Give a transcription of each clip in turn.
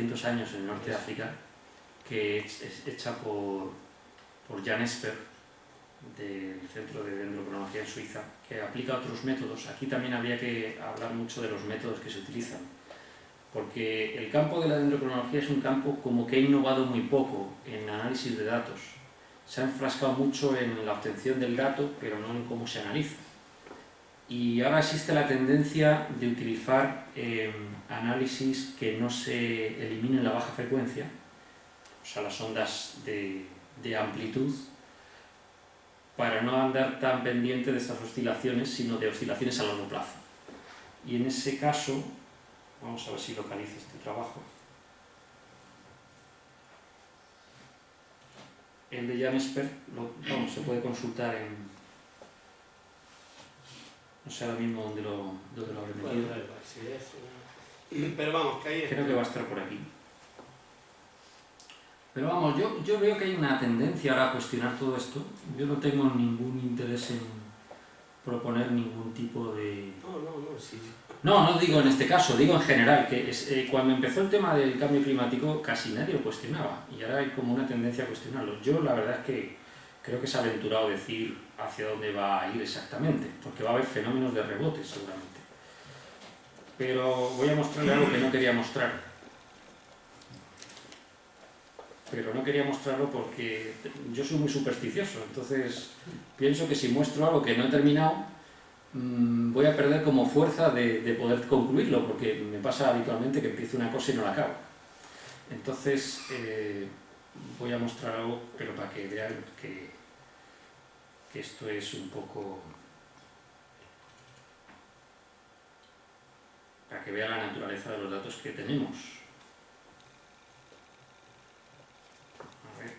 300 años en el norte de África, que es hecha por Jan Esper, del Centro de Dendrocronología en Suiza, que aplica otros métodos. Aquí también habría que hablar mucho de los métodos que se utilizan, porque el campo de la dendrocronología es un campo como que ha innovado muy poco en análisis de datos. Se ha enfrascado mucho en la obtención del dato, pero no en cómo se analiza. Y ahora existe la tendencia de utilizar análisis que no se eliminen la baja frecuencia, o sea, las ondas de amplitud, para no andar tan pendiente de estas oscilaciones, sino de oscilaciones a largo plazo. Y en ese caso, vamos a ver si localizo este trabajo. El de Jan Esper, se puede consultar en... No sé ahora mismo dónde lo habré metido. Pero vamos, que ahí creo que va a estar por aquí. Pero vamos, yo veo que hay una tendencia ahora a cuestionar todo esto. Yo no tengo ningún interés en proponer ningún tipo de... Sí. No digo en este caso, digo en general, que cuando empezó el tema del cambio climático casi nadie lo cuestionaba, y ahora hay como una tendencia a cuestionarlo. Yo la verdad es que creo que se ha aventurado a decir hacia dónde va a ir exactamente, porque va a haber fenómenos de rebote seguramente. Pero voy a mostrarle algo que no quería mostrar. Pero no quería mostrarlo porque yo soy muy supersticioso, entonces pienso que si muestro algo que no he terminado, voy a perder como fuerza de poder concluirlo, porque me pasa habitualmente que empiezo una cosa y no la acabo. Entonces voy a mostrar algo, pero para que vean que esto es un poco... para que vean la naturaleza de los datos que tenemos. A ver.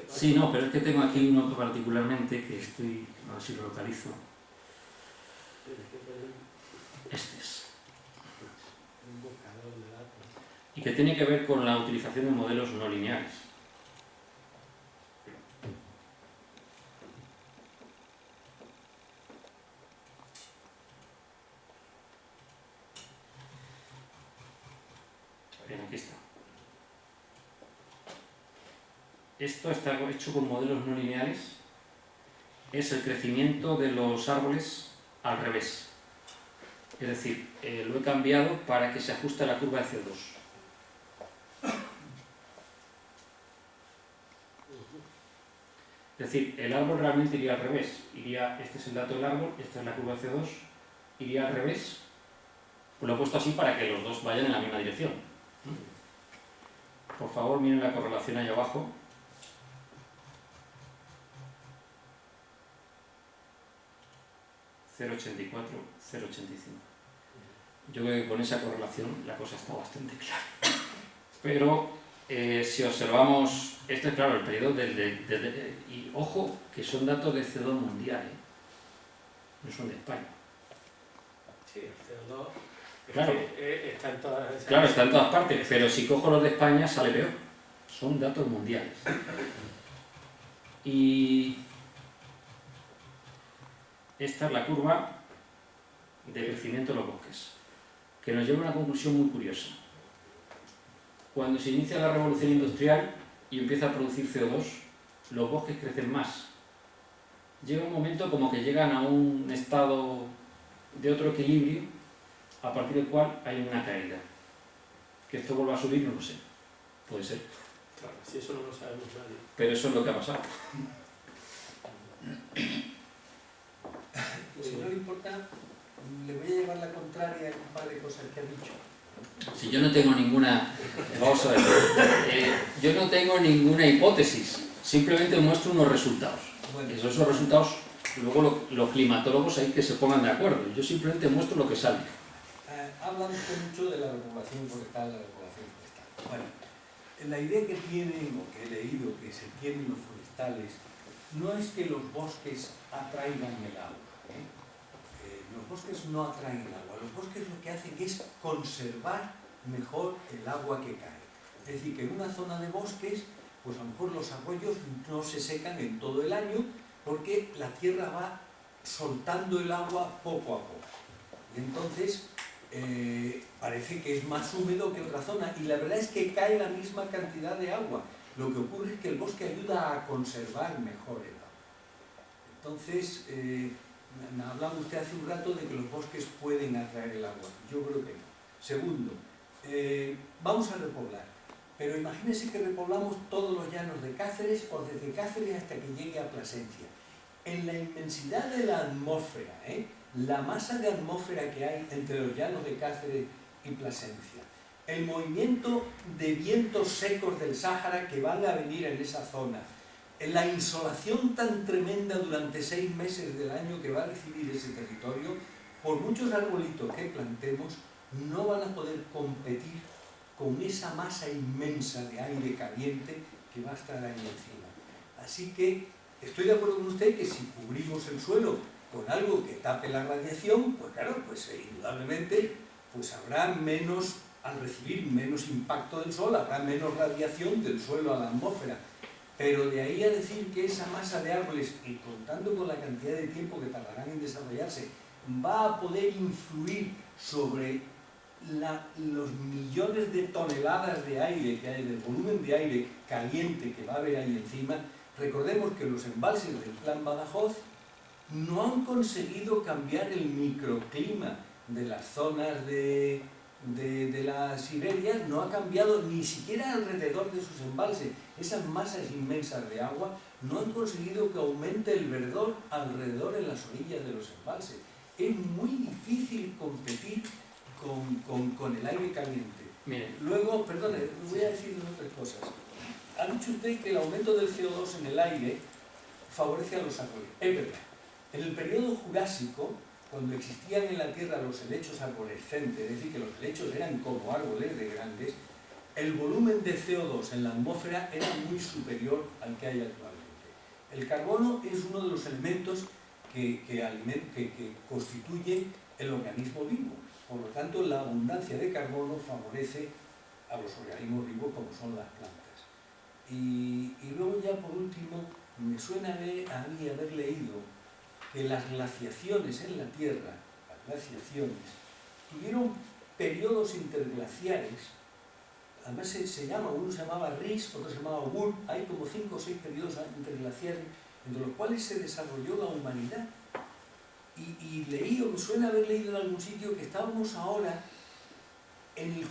Sí, no, pero es que tengo aquí uno particularmente que estoy... a ver si lo localizo. Este es. Y que tiene que ver con la utilización de modelos no lineales. Bien, aquí está. Esto está hecho con modelos no lineales. Es el crecimiento de los árboles al revés. Es decir, lo he cambiado para que se ajuste a la curva de CO2. Es decir, el árbol realmente iría al revés. Este es el dato del árbol, esta es la curva de CO2, iría al revés. Pues lo he puesto así para que los dos vayan en la misma dirección. Por favor, miren la correlación ahí abajo. .084, 0.85. Yo creo que con esa correlación la cosa está bastante clara. Pero si observamos, este es claro el periodo y ojo que son datos de CO2 mundial, no son de España. Sí, el CO2 claro, está en todas esas... Claro, está en todas partes, pero si cojo los de España sale peor. Son datos mundiales. Y esta es la curva de crecimiento de los bosques, que nos lleva a una conclusión muy curiosa. Cuando se inicia la revolución industrial y empieza a producir CO2, los bosques crecen más. Llega un momento como que llegan a un estado de otro equilibrio, a partir del cual hay una caída. Que esto vuelva a subir, no lo sé. Puede ser. Claro, si eso no lo sabemos nadie. Pero eso es lo que ha pasado. Si no le importa, le voy a llevar la contraria en un par de cosas que ha dicho. Si yo no tengo ninguna... Vamos a ver. Yo no tengo ninguna hipótesis. Simplemente muestro unos resultados. Bueno. Esos resultados, luego los climatólogos hay que se pongan de acuerdo. Yo simplemente muestro lo que sale. Hablan mucho de la regulación forestal, Bueno, la idea que tienen, o que he leído, que se tienen los forestales, no es que los bosques atraigan el agua. Los bosques no atraen el agua. Los bosques lo que hacen es conservar mejor el agua que cae. Es decir, que en una zona de bosques, pues a lo mejor los arroyos no se secan en todo el año porque la tierra va soltando el agua poco a poco. Y entonces parece que es más húmedo que otra zona, y la verdad es que cae la misma cantidad de agua. Lo que ocurre es que el bosque ayuda a conservar mejor el agua. Entonces, hablaba usted hace un rato de que los bosques pueden atraer el agua. Yo creo que no. Segundo, vamos a repoblar. Pero imagínense que repoblamos todos los llanos de Cáceres, o desde Cáceres hasta que llegue a Plasencia. En la inmensidad de la atmósfera, la masa de atmósfera que hay entre los llanos de Cáceres y Plasencia, el movimiento de vientos secos del Sáhara que van a venir en esa zona, la insolación tan tremenda durante 6 meses del año que va a recibir ese territorio, por muchos arbolitos que plantemos, no van a poder competir con esa masa inmensa de aire caliente que va a estar ahí encima. Así que estoy de acuerdo con usted que si cubrimos el suelo con algo que tape la radiación, pues claro, pues indudablemente pues habrá menos, al recibir menos impacto del sol, habrá menos radiación del suelo a la atmósfera. Pero de ahí a decir que esa masa de árboles, y contando con la cantidad de tiempo que tardarán en desarrollarse, va a poder influir sobre los millones de toneladas de aire que hay, del volumen de aire caliente que va a haber ahí encima. Recordemos que los embalses del Plan Badajoz no han conseguido cambiar el microclima de las zonas de las Siberias, no ha cambiado ni siquiera alrededor de sus embalses. Esas masas inmensas de agua no han conseguido que aumente el verdor alrededor en las orillas de los embalses. Es muy difícil competir con el aire caliente. Mire. Luego, perdone, voy a decir otras cosas. Ha dicho usted que el aumento del CO2 en el aire favorece a los árboles. Es verdad. En el periodo Jurásico, cuando existían en la Tierra los helechos arborescentes, es decir, que los helechos eran como árboles de grandes, el volumen de CO2 en la atmósfera era muy superior al que hay actualmente. El carbono es uno de los elementos que constituye el organismo vivo. Por lo tanto, la abundancia de carbono favorece a los organismos vivos como son las plantas. Y luego ya por último, me suena a mí haber leído que las glaciaciones en la Tierra, tuvieron periodos interglaciares. Además uno se llamaba Ries, otro se llamaba Wood. Hay como 5 o 6 periodos interglaciares entre los cuales se desarrolló la humanidad. Y leí, o me suena haber leído en algún sitio, que estábamos ahora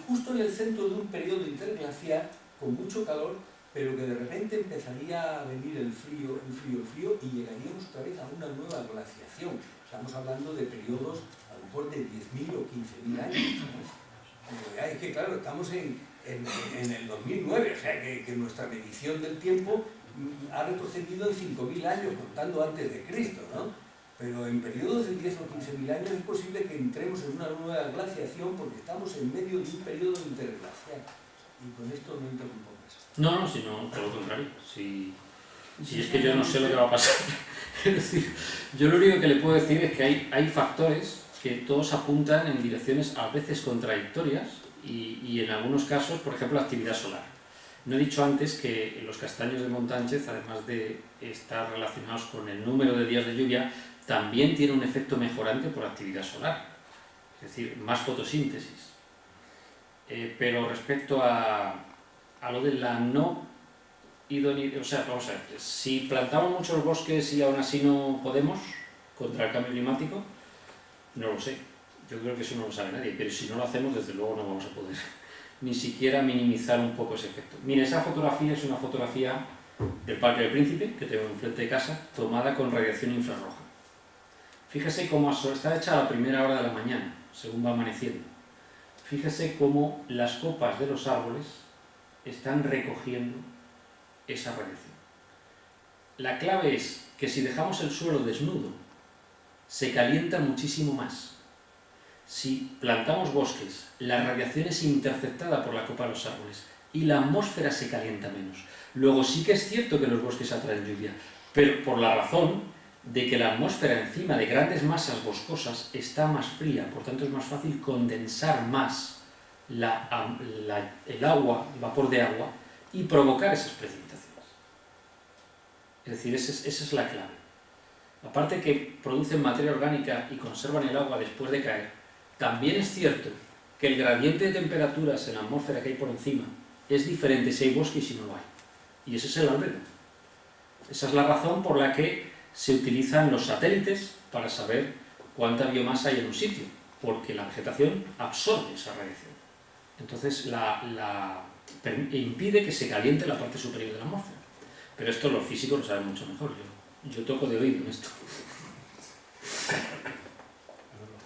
justo en el centro de un periodo interglaciar con mucho calor, pero que de repente empezaría a venir el frío, y llegaríamos otra vez a una nueva glaciación. Estamos hablando de periodos a lo mejor de 10.000 o 15.000 años. Es que claro, estamos en el 2009, o sea que nuestra medición del tiempo ha retrocedido en 5.000 años, contando antes de Cristo, ¿no? Pero en periodos de 10 o 15.000 años es posible que entremos en una nueva glaciación porque estamos en medio de un periodo interglacial. Y con esto no interrumpo más. No, sino por lo contrario. Si es que yo no sé lo que va a pasar. Es decir, yo lo único que le puedo decir es que hay factores que todos apuntan en direcciones a veces contradictorias y en algunos casos, por ejemplo, la actividad solar. No he dicho antes que los castaños de Montánchez, además de estar relacionados con el número de días de lluvia, también tiene un efecto mejorante por actividad solar, es decir, más fotosíntesis. Pero respecto a lo de la no idoneidad, o sea, vamos a ver, si plantamos muchos bosques y aún así no podemos contra el cambio climático, no lo sé, yo creo que eso no lo sabe nadie, pero si no lo hacemos, desde luego no vamos a poder ni siquiera minimizar un poco ese efecto. Mire, esa fotografía es una fotografía del Parque del Príncipe, que tengo enfrente de casa, tomada con radiación infrarroja. Fíjese cómo está hecha a la primera hora de la mañana, según va amaneciendo. Fíjese cómo las copas de los árboles están recogiendo esa radiación. La clave es que si dejamos el suelo desnudo, se calienta muchísimo más. Si plantamos bosques, la radiación es interceptada por la copa de los árboles y la atmósfera se calienta menos. Luego sí que es cierto que los bosques atraen lluvia, pero por la razón de que la atmósfera encima de grandes masas boscosas está más fría, por tanto es más fácil condensar más el agua, el vapor de agua, y provocar esas precipitaciones. Es decir, esa es la clave. aparte que producen materia orgánica y conservan el agua después de caer, también es cierto que el gradiente de temperaturas en la atmósfera que hay por encima es diferente si hay bosque y si no lo hay. Y ese es el albedo. Esa es la razón por la que se utilizan los satélites para saber cuánta biomasa hay en un sitio, porque la vegetación absorbe esa radiación. Entonces impide que se caliente la parte superior de la atmósfera. Pero esto los físicos lo saben mucho mejor. Yo toco de oído en esto.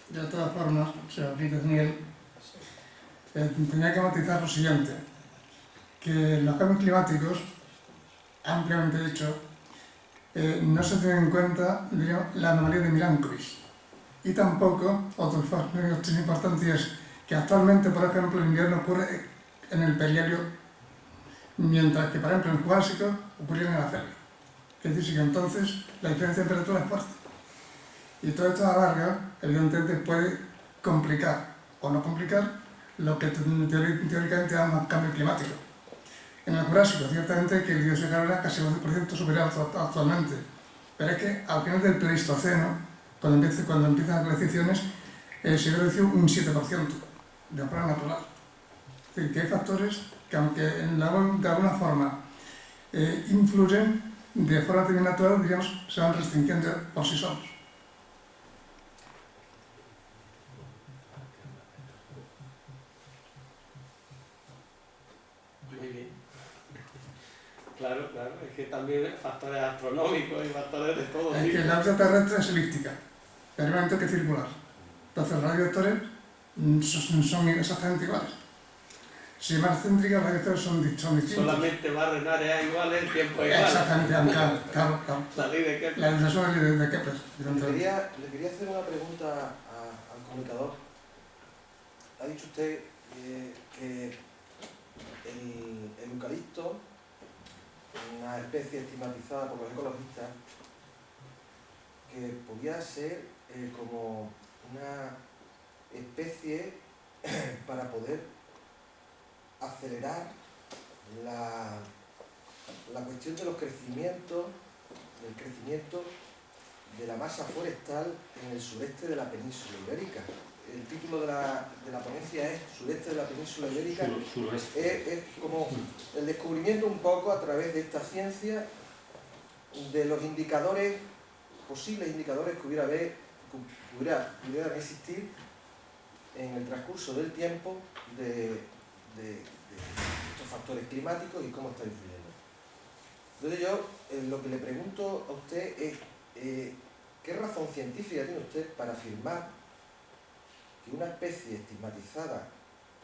De todas formas, señor Daniel, tenía que matizar lo siguiente, que los cambios climáticos, ampliamente dicho, no se tienen en cuenta, digamos, la anomalía de Milankovitch. Y tampoco, otro factor importante es que actualmente, por ejemplo, el invierno ocurre en el perihelio, mientras que, por ejemplo, en el Jurásico ocurría en el afelio. Es decir, que entonces la diferencia de temperatura es fuerte. Y todo esto a la larga, evidentemente, puede complicar o no complicar lo que teóricamente llaman cambio climático. En el Jurásico, ciertamente, que el dióxido de carbono era casi 12% superior actualmente. Pero es que al final del Pleistoceno, cuando empiezan las glaciaciones, se redució un 7% de forma natural. Es decir, que hay factores que, aunque de alguna forma influyen, de forma también natural, digamos, se van restringiendo por sí solos. Muy bien. Claro, claro, es que también factores astronómicos y factores de todo Es tipo. que la órbita terrestre es elíptica, permanente que circular. Entonces los radiovectores son exactamente iguales. Si es más céntrica, los radiovectores son distintos. Solamente barren áreas iguales, el tiempo igual. Exactamente, claro. La ley de Kepler. La ley de Kepler. Le quería hacer una pregunta al comunicador. Ha dicho usted que el eucalipto, una especie estigmatizada por los ecologistas, que podía ser como una especie para poder acelerar la cuestión de los crecimientos, del crecimiento de la masa forestal en el sureste de la península ibérica. El título de la ponencia es Sureste de la península ibérica. Suroeste. Es como el descubrimiento un poco a través de esta ciencia de los indicadores, posibles indicadores que pudieran existir en el transcurso del tiempo de estos factores climáticos y cómo está influyendo. Entonces yo lo que le pregunto a usted es ¿qué razón científica tiene usted para afirmar que una especie estigmatizada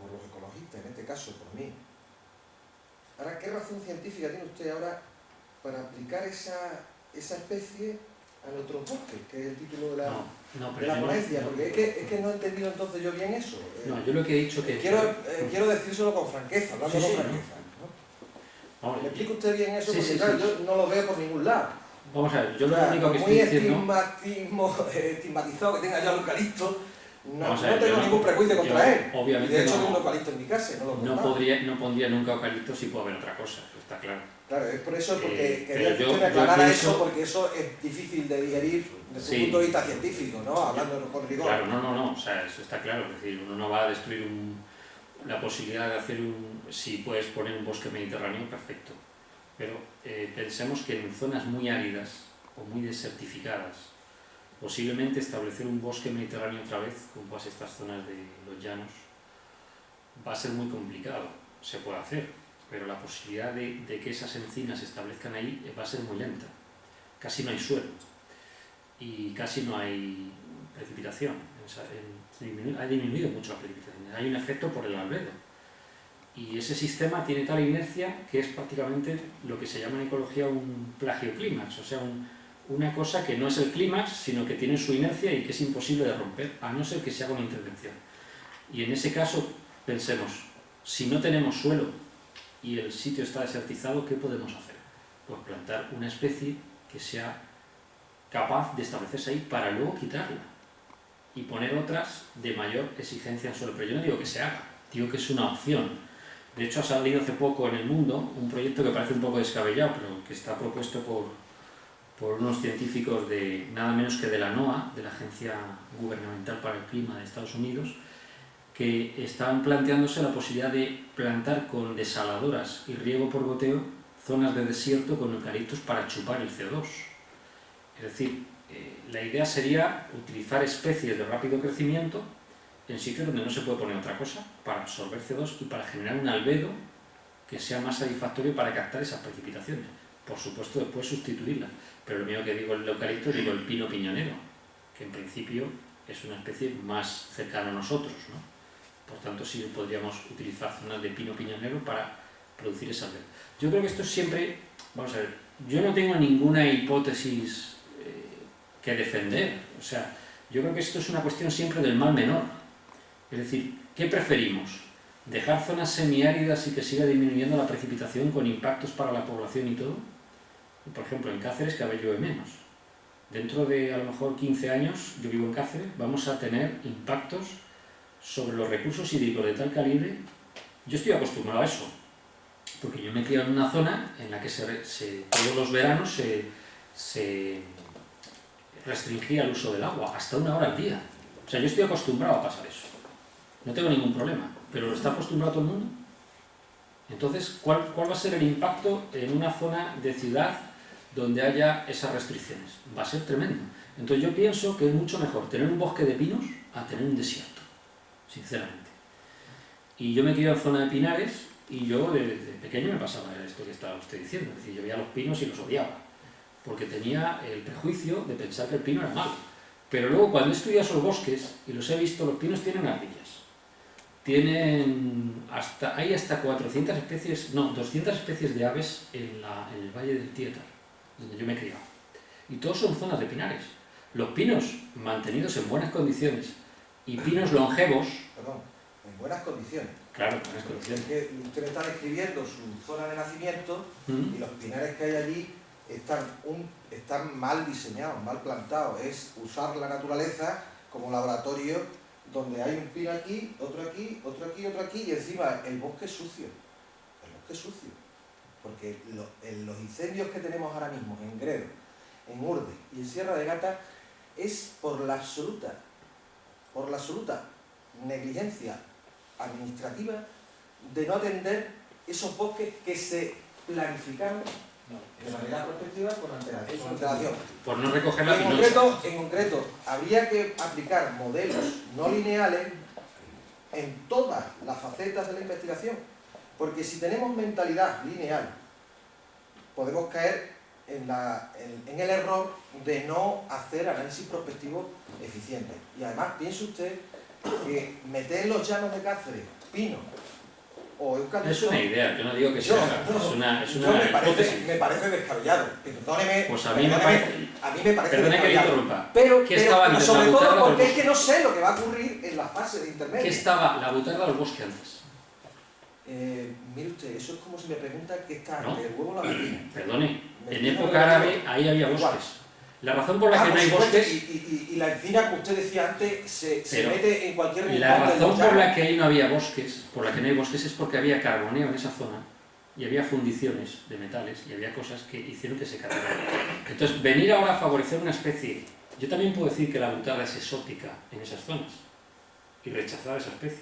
por los ecologistas, en este caso por mí, ahora qué razón científica tiene usted ahora para aplicar esa especie a nuestros bosques, que es el título de la ponencia? Porque es que no he entendido entonces yo bien eso. No, yo lo que he dicho que... Quiero decírselo con franqueza, hablando con franqueza. ¿No? ¿Me explica usted bien eso? Porque claro, yo no lo veo por ningún lado. Vamos a ver, yo lo único que estoy diciendo... estigmatizado que tenga yo el eucalipto, no ver, tengo ningún prejuicio contra él. Obviamente y de hecho no, tengo un eucalipto en mi casa, no pondría nunca eucalipto si puede haber otra cosa, eso está claro. Claro, es por eso, porque pero quería que usted me aclarara eso, porque eso es difícil de digerir desde un punto de vista científico, ¿no? Hablando con rigor. Claro, no, o sea, eso está claro, es decir, uno no va a destruir la posibilidad de hacer si puedes poner un bosque mediterráneo, perfecto. Pero pensemos que en zonas muy áridas o muy desertificadas, posiblemente establecer un bosque mediterráneo otra vez, como pasa estas zonas de los llanos, va a ser muy complicado. Se puede hacer, pero la posibilidad de que esas encinas se establezcan ahí va a ser muy lenta. Casi no hay suelo y casi no hay precipitación. Ha disminuido mucho la precipitación. Hay un efecto por el albedo. Y ese sistema tiene tal inercia que es prácticamente lo que se llama en ecología un plagioclímax, o sea, una cosa que no es el clímax, sino que tiene su inercia y que es imposible de romper, a no ser que se haga una intervención. Y en ese caso, pensemos, si no tenemos suelo y el sitio está desertizado, ¿qué podemos hacer? Pues plantar una especie que sea capaz de establecerse ahí para luego quitarla y poner otras de mayor exigencia en suelo. Pero yo no digo que se haga, digo que es una opción. De hecho, ha salido hace poco en el mundo un proyecto que parece un poco descabellado, pero que está propuesto por unos científicos de nada menos que de la NOAA, de la Agencia Gubernamental para el Clima de Estados Unidos, que estaban planteándose la posibilidad de plantar con desaladoras y riego por goteo zonas de desierto con eucaliptos para chupar el CO2. Es decir, la idea sería utilizar especies de rápido crecimiento en sitios donde no se puede poner otra cosa para absorber CO2 y para generar un albedo que sea más satisfactorio para captar esas precipitaciones. Por supuesto, después sustituirlas, pero lo mismo que digo el eucalipto, digo el pino piñonero, que en principio es una especie más cercana a nosotros, ¿no? Por tanto, sí podríamos utilizar zonas de pino piñonero para producir esa albedo. Yo creo que esto siempre, vamos a ver, yo no tengo ninguna hipótesis que defender, o sea, yo creo que esto es una cuestión siempre del mal menor. Es decir, ¿qué preferimos? ¿Dejar zonas semiáridas y que siga disminuyendo la precipitación con impactos para la población y todo? Por ejemplo, en Cáceres cada vez llueve menos. Dentro de a lo mejor 15 años, yo vivo en Cáceres, vamos a tener impactos sobre los recursos hídricos de tal calibre. Yo estoy acostumbrado a eso, porque yo me he criado en una zona en la que todos los veranos se restringía el uso del agua, hasta 1 hora al día. O sea, yo estoy acostumbrado a pasar eso. No tengo ningún problema, pero ¿lo está acostumbrado todo el mundo? Entonces, ¿cuál va a ser el impacto en una zona de ciudad donde haya esas restricciones? Va a ser tremendo. Entonces yo pienso que es mucho mejor tener un bosque de pinos a tener un desierto, sinceramente. Y yo me crié en zona de pinares y yo desde pequeño me pasaba esto que estaba usted diciendo. Es decir, yo veía los pinos y los odiaba, porque tenía el prejuicio de pensar que el pino era malo. Pero luego cuando he estudiado esos bosques y los he visto, los pinos tienen ardillas. Hay hasta 400 especies, no, 200 especies de aves en el Valle del Tietar, donde yo me he criado. Y todos son zonas de pinares. Los pinos mantenidos en buenas condiciones y pinos longevos... Perdón, en buenas condiciones. Claro, en buenas condiciones. Porque usted me está describiendo su zona de nacimiento y los pinares que hay allí están mal diseñados, mal plantados. Es usar la naturaleza como laboratorio donde hay un pino aquí, otro aquí, otro aquí, otro aquí, y encima el bosque es sucio. El bosque es sucio. Porque los incendios que tenemos ahora mismo en Gredo, en Urde y en Sierra de Gata es por la absoluta negligencia administrativa de no atender esos bosques que se planificaron de manera prospectiva con antelación. Por no recoger la pinocha. En concreto, habría que aplicar modelos no lineales en todas las facetas de la investigación, porque si tenemos mentalidad lineal, podemos caer en el error de no hacer análisis prospectivo eficiente. Y además, piense usted que meter en los llanos de Cáceres pino o eucalipto... Es una idea, yo no digo que sea, es una hipótesis. Me parece descabellado. Perdóneme, pues a mí me parece descabellado. Que interrumpa. Pero sobre todo porque es que no sé lo que va a ocurrir en la fase de intermedio. ¿Qué estaba la butarda del bosque antes? Mire usted, eso es como si me pregunta qué está ¿No? el huevo o la gallina. Perdone, en época árabe ahí había bosques. La razón por la que no hay bosques... Y la encina que usted decía antes se mete en cualquier rincón. La razón por la que ahí no había bosques, es porque había carboneo en esa zona y había fundiciones de metales y había cosas que hicieron que se cargaran. Entonces, venir ahora a favorecer una especie... Yo también puedo decir que la butarda es exótica en esas zonas y rechazar esa especie.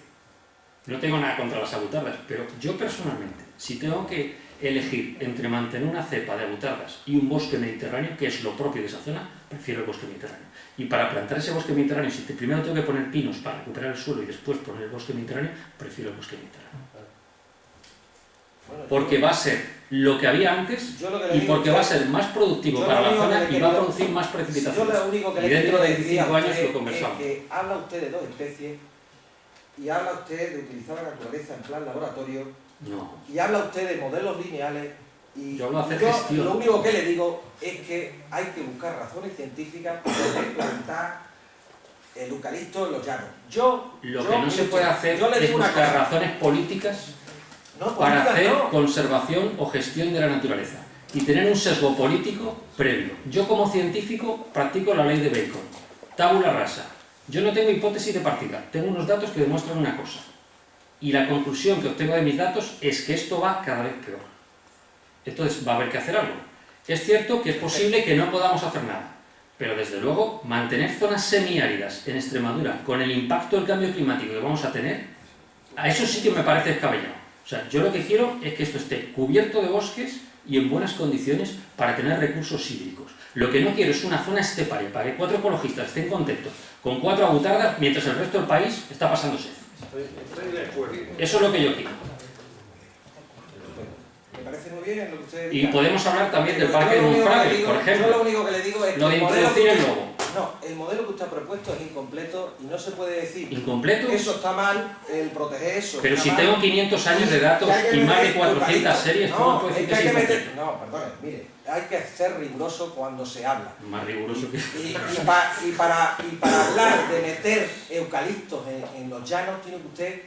No tengo nada contra las abutardas, pero yo personalmente, si tengo que elegir entre mantener una cepa de abutardas y un bosque mediterráneo, que es lo propio de esa zona, prefiero el bosque mediterráneo. Y para plantar ese bosque mediterráneo, si primero tengo que poner pinos para recuperar el suelo y después poner el bosque mediterráneo, prefiero el bosque mediterráneo. Porque va a ser lo que había antes y porque va a ser más productivo para la zona y va a producir más precipitaciones. Y dentro de 25 años lo conversamos. Habla usted de dos especies y habla usted de utilizar la naturaleza en plan laboratorio. No. Y habla usted de modelos lineales y yo lo único que le digo es que hay que buscar razones científicas para plantar el eucalipto en los llanos. Lo que no se puede hacer es buscar razones políticas para hacer conservación o gestión de la naturaleza y tener un sesgo político previo. Yo como científico practico la ley de Bacon, tabula rasa. Yo no tengo hipótesis de partida, tengo unos datos que demuestran una cosa. Y la conclusión que obtengo de mis datos es que esto va cada vez peor. Entonces va a haber que hacer algo. Es cierto que es posible que no podamos hacer nada, pero desde luego mantener zonas semiáridas en Extremadura con el impacto del cambio climático que vamos a tener, a eso sí que me parece descabellado. O sea, yo lo que quiero es que esto esté cubierto de bosques y en buenas condiciones para tener recursos hídricos. Lo que no quiero es una zona esteparia para que 4 ecologistas estén contentos con 4 abutardas mientras el resto del país está pasando sed. Estoy de acuerdo. Eso es lo que yo quiero. Me parece muy bien en lo que usted Y diga. podemos hablar también del Pero parque de yo lo único que Monfragüe, le digo- por ejemplo. Yo lo único que le digo es que Lo de el modelo introducir que el usted- lobo. No, el modelo que usted ha propuesto es incompleto y no se puede decir ¿Incompleto? eso está mal, el proteger eso. Pero está si mal. tengo 500 años de datos Que hay que y más de meter 400 eucalipto. series, ¿cómo puedo No, decir es que que hay es que meter. incompleto? No, perdone, mire, hay que ser riguroso cuando se habla. Más riguroso que... Y para hablar de meter eucaliptos en los llanos, tiene que usted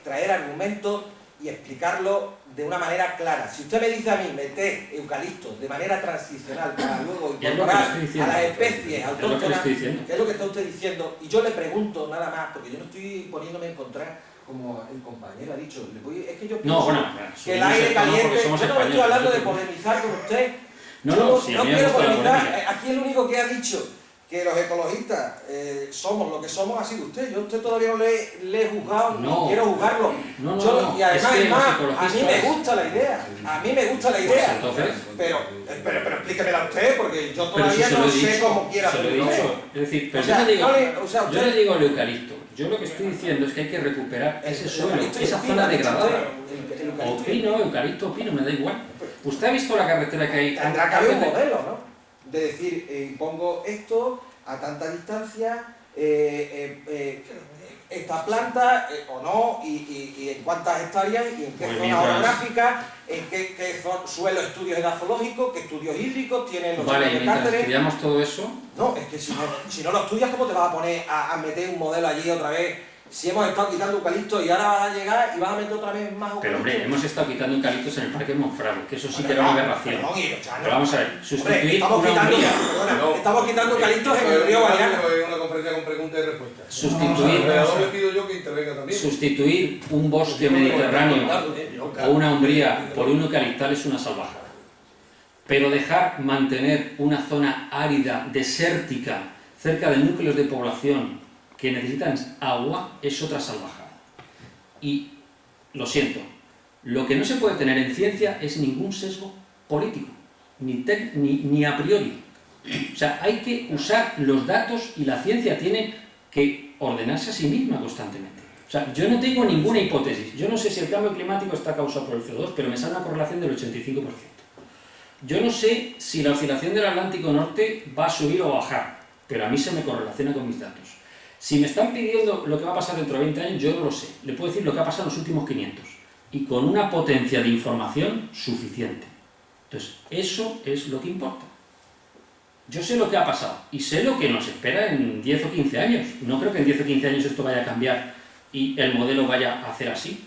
traer argumentos y explicarlo de una manera clara. Si usted me dice a mí meter eucaliptos de manera transicional para luego Y es lo que le incorporar estoy a diciendo. las especies Es lo que le autóctonas, estoy diciendo. que es lo que está usted diciendo, y yo le pregunto nada más, porque yo no estoy poniéndome en contra, como el compañero ha dicho, es que yo No, pienso bueno, que el subimos aire el tono porque caliente, somos yo no estoy españoles, hablando no de te- polemizar con usted, No, yo no, si a mí me quiero gusta la polemizar. polémica. Aquí el único que ha dicho que los ecologistas somos lo que somos ha sido usted. Yo a usted todavía no le he juzgado, No. ni quiero juzgarlo. No, Y además, es que es más, los a mí ecologistas- me gusta la idea. A mí me gusta la Pues idea. entonces... Pero explíquemela usted, porque yo Pero si todavía se lo no he sé dicho, cómo quiera se lo he hacerlo. dicho. Es decir, pero O sea, yo le digo, usted- yo le digo al eucalipto, yo lo que estoy diciendo es que hay que recuperar ese suelo, eucalipto y esa el pino, zona ha dicho degradada. usted, el O eucalipto y el pino, eucalipto, pino, me da igual. ¿Usted ha visto la carretera que hay? Tendrá que haber un antes de- modelo, ¿no? De decir, pongo esto a tanta distancia, esta planta o no, y en cuántas hectáreas, y en qué Pues zona mientras- orográfica, en qué suelo, estudios edafológicos, qué estudios hídricos tienen los Vale, y de mientras Cáceres. estudiamos todo eso, No, es que si no lo estudias, ¿cómo te vas a poner a meter un modelo allí otra vez? Si hemos estado quitando eucaliptos y ahora vas a llegar y vas a meter otra vez más eucaliptos. pero hombre, hemos estado quitando eucaliptos en el parque de Monfragüe, que eso sí Bueno, que era una no, aberración. perdón, y los llanos. Pero vamos a ver, Hombre, sustituir estamos una quitando, umbría, perdona, estamos quitando eucaliptos en el río Guadiana. Es una conferencia con preguntas y respuestas. El sustituir, creador le pido yo que intervenga también. sustituir un bosque mediterráneo o una umbría por un eucaliptal es una salvajada. Pero dejar mantener una zona árida, desértica, cerca de núcleos de población que necesitan agua es otra salvajada. Y lo siento, lo que no se puede tener en ciencia es ningún sesgo político, ni a priori. O sea, hay que usar los datos y la ciencia tiene que ordenarse a sí misma constantemente. O sea, yo no tengo ninguna hipótesis. Yo no sé si el cambio climático está causado por el CO2, pero me sale una correlación del 85%. Yo no sé si la oscilación del Atlántico Norte va a subir o bajar, pero a mí se me correlaciona con mis datos. Si me están pidiendo lo que va a pasar dentro de 20 años, yo no lo sé. Le puedo decir lo que ha pasado en los últimos 500 y con una potencia de información suficiente. Entonces, eso es lo que importa. Yo sé lo que ha pasado y sé lo que nos espera en 10 o 15 años. No creo que en 10 o 15 años esto vaya a cambiar y el modelo vaya a hacer así,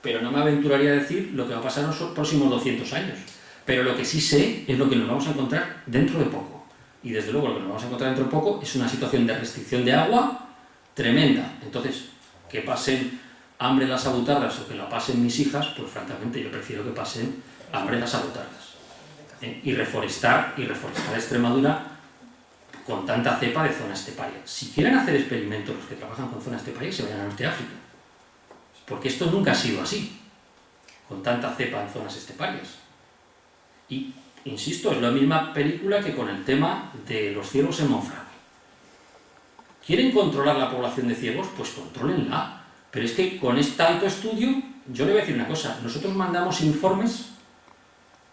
pero no me aventuraría a decir lo que va a pasar en los próximos 200 años. Pero lo que sí sé es lo que nos vamos a encontrar dentro de poco. Y desde luego lo que nos vamos a encontrar dentro de poco es una situación de restricción de agua tremenda. Entonces, que pasen hambre las abutardas o que la pasen mis hijas, pues francamente yo prefiero que pasen hambre las abutardas. Y reforestar Extremadura con tanta cepa de zona esteparia. Si quieren hacer experimentos los que trabajan con zona esteparia, se vayan a Norte de África. Porque esto nunca ha sido así, con tanta cepa en zonas esteparias. Y, insisto, es la misma película que con el tema de los ciervos en Monfragüe. ¿Quieren controlar la población de ciervos? Pues contrólenla. Pero es que con este tanto estudio, yo le voy a decir una cosa, nosotros mandamos informes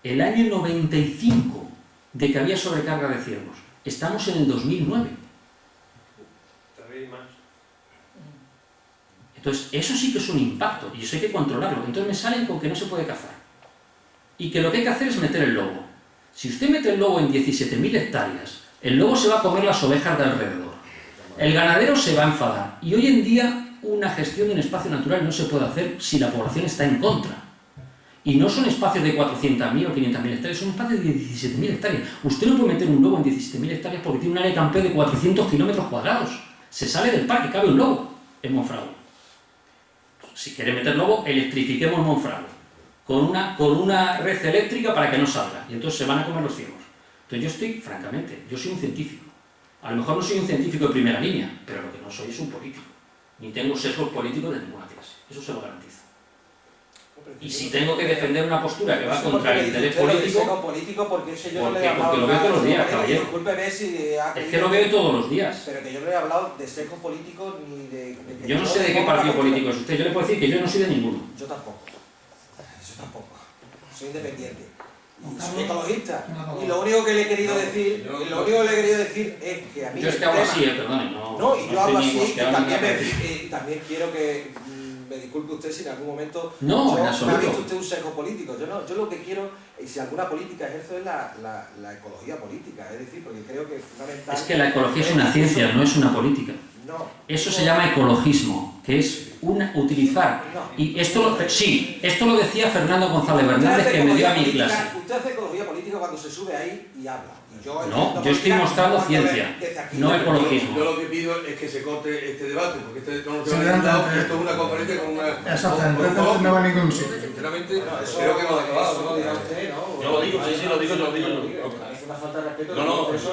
el año 95 de que había sobrecarga de ciervos. Estamos en el 2009. Entonces, eso sí que es un impacto y eso hay que controlarlo. Entonces me salen con que no se puede cazar. Y que lo que hay que hacer es meter el lobo. Si usted mete el lobo en 17.000 hectáreas, el lobo se va a comer las ovejas de alrededor. El ganadero se va a enfadar. Y hoy en día una gestión de un espacio natural no se puede hacer si la población está en contra. Y no son espacios de 400.000 o 500.000 hectáreas, son espacios de 17.000 hectáreas. Usted no puede meter un lobo en 17.000 hectáreas porque tiene un área de campeo de 400 kilómetros cuadrados. Se sale del parque, cabe un lobo en Monfragüe. Si quiere meter lobo, electrifiquemos Monfragüe. con una red eléctrica para que no salga, y entonces se van a comer los ciegos. Entonces yo estoy, francamente, yo soy un científico. A lo mejor no soy un científico de primera línea, pero lo que no soy es un político. Ni tengo sesgo político de ninguna clase. Eso se lo garantizo. Y si tengo que defender una postura que va contra el interés político, porque ese yo no le he hablado. Porque lo veo todos los días, caballero. Discúlpeme si es que lo veo todos los días. Pero que yo no le he hablado de sesgo político ni de que yo no sé de qué partido político es usted. Yo le puedo decir que yo no soy de ninguno. Yo tampoco. Soy independiente. Y soy ecologista. Y lo único que le he querido decir, es que a mí. Yo es que hablo así, perdone. No, y yo hablo así y también quiero que me disculpe usted si en algún momento no, en absoluto. me ha visto usted un sesgo político. Yo lo que quiero, y si alguna política ejerzo, es la ecología política. Es decir, porque creo que es fundamental. Es que la ecología es una ciencia, no es una política. No. Eso se llama ecologismo, que es utilizar. Y esto lo decía Fernando González Bernández, que me dio a mi clase. Usted hace ecología política cuando se sube ahí y habla. No, yo estoy mostrando ciencia, no ecologismo. Yo lo que pido es que se corte este debate, porque no se va a ningún esto es una conferencia con una... Exactamente, entonces no va a ningún sitio. Sinceramente, creo que hemos acabado. Eso lo dirá usted, ¿no? Yo lo digo, sí, lo digo. Es una falta de respeto.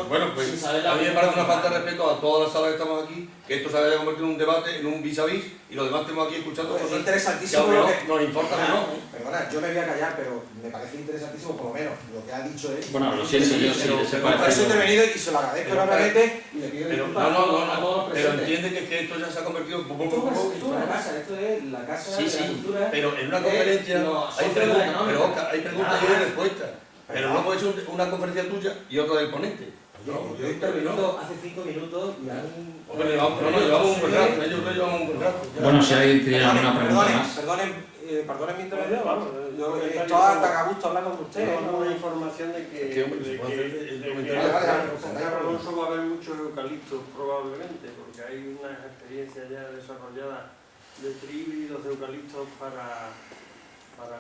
Bueno, pues a mí me parece una falta de respeto a todas las salas que estamos aquí, que esto se haya convertido en un debate, en un vis a vis, y los demás estemos aquí escuchando Es cosas interesantísimo que lo que... nos importa o no. Perdona, yo me voy a callar, pero me parece interesantísimo, por lo menos, lo que ha dicho él. Bueno, lo siento, yo sí, Por eso he intervenido y se lo agradezco enormemente y le pido disculpas a todos los Pero presentes. entiende que esto ya se ha convertido Esto es una casa, esto es la casa de la cultura. pero en una conferencia hay preguntas y hay respuestas. Pero no puede ser una conferencia tuya y otra del ponente. Yo he intervenido hace 5 minutos y han... Llevamos un buen rato, ellos llevamos un buen rato. Bueno, si alguien tiene alguna pregunta más. Perdonen mi intervención, vamos. Yo estaba tan a gusto hablando con usted. Tengo una información de que Alonso va a haber muchos eucaliptos probablemente, porque hay una experiencia ya desarrollada de híbridos de eucaliptos para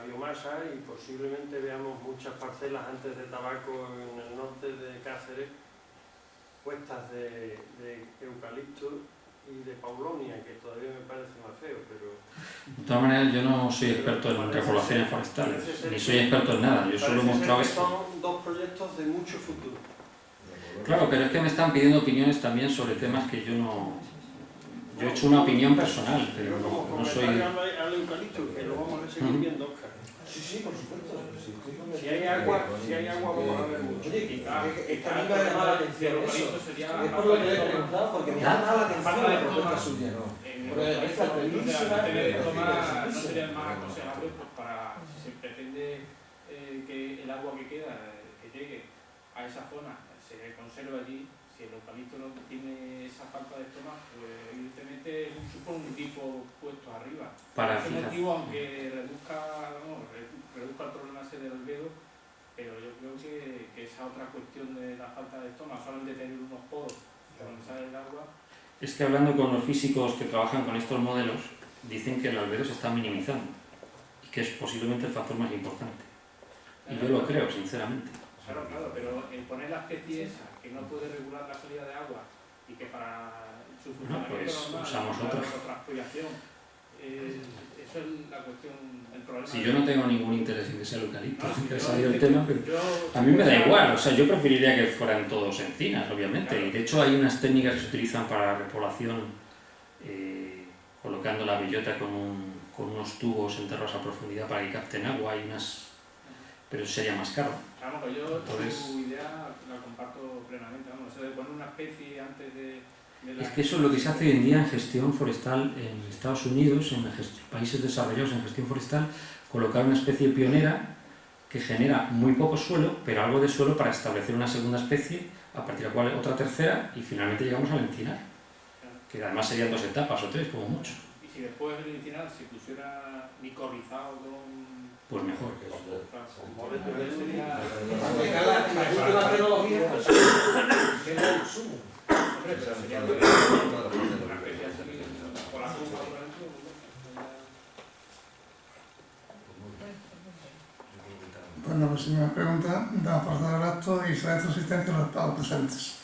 biomasa y posiblemente veamos muchas parcelas antes de tabaco en el norte de Cáceres puestas de eucalipto y de paulonia, que todavía me parece más feo, pero... De todas maneras, yo no soy experto en repoblaciones forestales, ni soy experto en nada, yo solo he mostrado esto. Son dos proyectos de mucho futuro. Claro, pero es que me están pidiendo opiniones también sobre temas que yo no... Yo he hecho una opinión personal, pero no soy... Al eucalipto, que lo vamos a seguir viendo, Óscar. Sí, por supuesto. Si hay agua vamos a ver mucho. Oye, es que a mí me ha llamado la atención eso. Es por lo que le he preguntado, porque me ha llamado la atención la propuesta suya, ¿no? Porque me parece atrevadísima. No sería más aconsejable para, si se pretende que el agua que queda, que llegue a esa zona, se conserve allí. Si el eucalipto no tiene esa falta de estoma, pues evidentemente supone un grifo puesto arriba. Por ese motivo, aunque reduzca el problema ese del albedo, pero yo creo que esa otra cuestión de la falta de estoma, solamente tener unos poros donde sale el agua. Es que hablando con los físicos que trabajan con estos modelos, dicen que el albedo se está minimizando y que es posiblemente el factor más importante. Y yo lo creo, sinceramente. Claro, pero el poner la especie esa que no puede regular la salida de agua y que para su funcionamiento normal usamos para otra. la transpiración, eso es la cuestión, el problema. Si yo no tengo ningún interés en que sea el eucalipto, que ha salido el tema, pero a mí me da igual, o sea, yo preferiría que fueran todos encinas, obviamente, y de hecho hay unas técnicas que se utilizan para la repoblación, colocando la bellota con unos tubos enterrados a profundidad para que capten agua, y unas... pero eso sería más caro. Claro, pues yo Entonces, tu idea la comparto plenamente, vamos, eso de poner una especie antes de la... Es que eso es lo que se hace hoy en día en gestión forestal en Estados Unidos, en países desarrollados en gestión forestal, colocar una especie pionera que genera muy poco suelo, pero algo de suelo para establecer una segunda especie, a partir de la cual otra tercera, y finalmente llegamos al encinar, que además serían 2 etapas o 3 como mucho. Y si después el encinar se pusiera micorrizado con... Pues mejor. La última tecnología que es el consumo. Bueno, pues si me preguntan, da por dar el acto y será de su asistencia a los estados presentes.